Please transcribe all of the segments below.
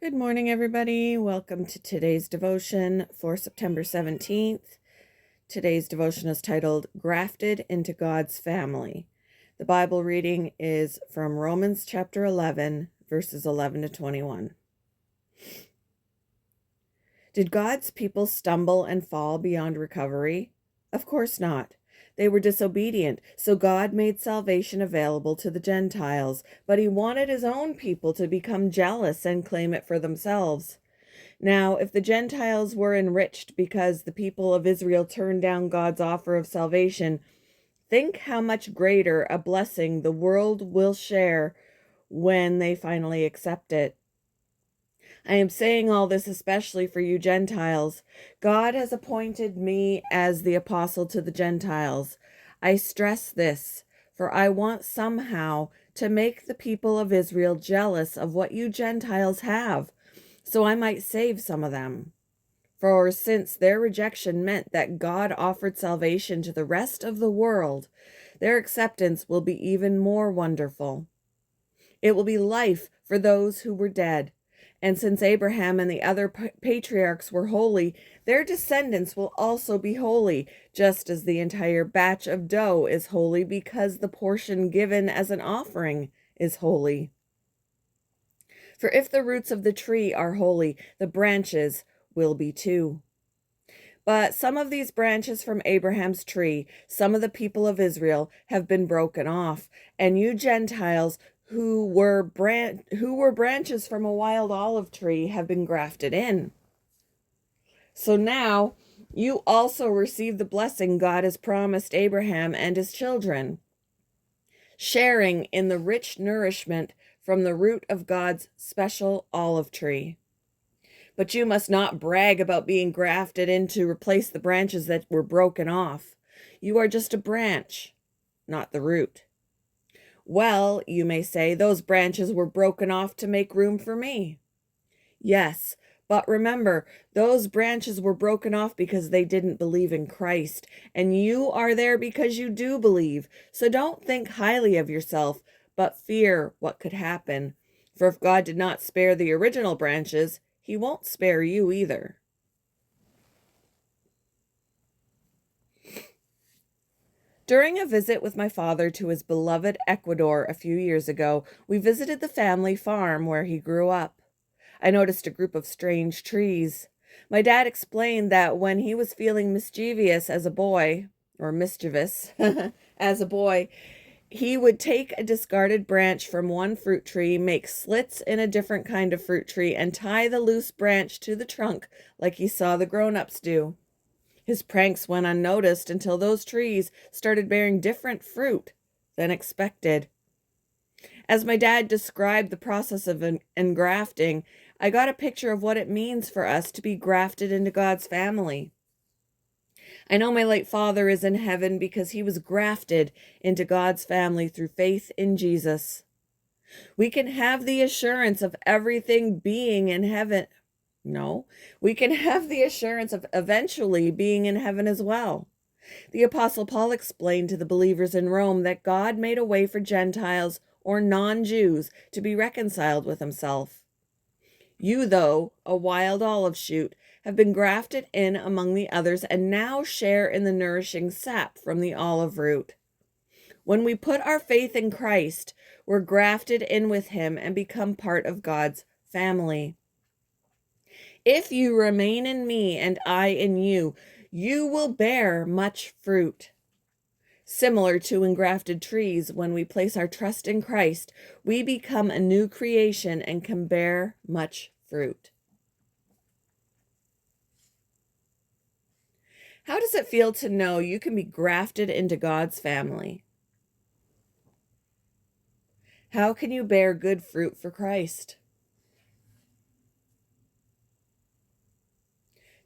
Good morning, everybody. Welcome to today's devotion for September 17th. Today's devotion is titled Grafted into God's Family. The Bible reading is from Romans chapter 11, verses 11 to 21. Did God's people stumble and fall beyond recovery? Of course not. They were disobedient, so God made salvation available to the Gentiles, but he wanted his own people to become jealous and claim it for themselves. Now, if the Gentiles were enriched because the people of Israel turned down God's offer of salvation, think how much greater a blessing the world will share when they finally accept it. I am saying all this especially for you Gentiles. God has appointed me as the apostle to the Gentiles. I stress this, for I want somehow to make the people of Israel jealous of what you Gentiles have, so I might save some of them. For since their rejection meant that God offered salvation to the rest of the world, their acceptance will be even more wonderful. It will be life for those who were dead. And since Abraham and the other patriarchs were holy, their descendants will also be holy, just as the entire batch of dough is holy because the portion given as an offering is holy. For if the roots of the tree are holy, the branches will be too. But some of these branches from Abraham's tree, some of the people of Israel, have been broken off, and you Gentiles who were branches from a wild olive tree have been grafted in. So now you also receive the blessing God has promised Abraham and his children, sharing in the rich nourishment from the root of God's special olive tree. But you must not brag about being grafted in to replace the branches that were broken off. You are just a branch, not the root. Well, you may say, those branches were broken off to make room for me. Yes, but remember, those branches were broken off because they didn't believe in Christ, and you are there because you do believe. So don't think highly of yourself, but fear what could happen. For if God did not spare the original branches, he won't spare you either. During a visit with my father to his beloved Ecuador a few years ago, we visited the family farm where he grew up. I noticed a group of strange trees. My dad explained that when he was feeling mischievous as a boy, as a boy, he would take a discarded branch from one fruit tree, make slits in a different kind of fruit tree, and tie the loose branch to the trunk like he saw the grown-ups do. His pranks went unnoticed until those trees started bearing different fruit than expected. As my dad described the process of engrafting, I got a picture of what it means for us to be grafted into God's family. I know my late father is in heaven because he was grafted into God's family through faith in Jesus. We can have the assurance of everything being in heaven. No, we can have the assurance of eventually being in heaven as well. The Apostle Paul explained to the believers in Rome that God made a way for Gentiles or non-Jews to be reconciled with himself. You, though, a wild olive shoot, have been grafted in among the others and now share in the nourishing sap from the olive root. When we put our faith in Christ, we're grafted in with him and become part of God's family. If you remain in me and I in you, you will bear much fruit. Similar to engrafted trees, when we place our trust in Christ, we become a new creation and can bear much fruit. How does it feel to know you can be grafted into God's family? How can you bear good fruit for Christ?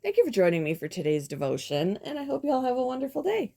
Thank you for joining me for today's devotion, and I hope you all have a wonderful day.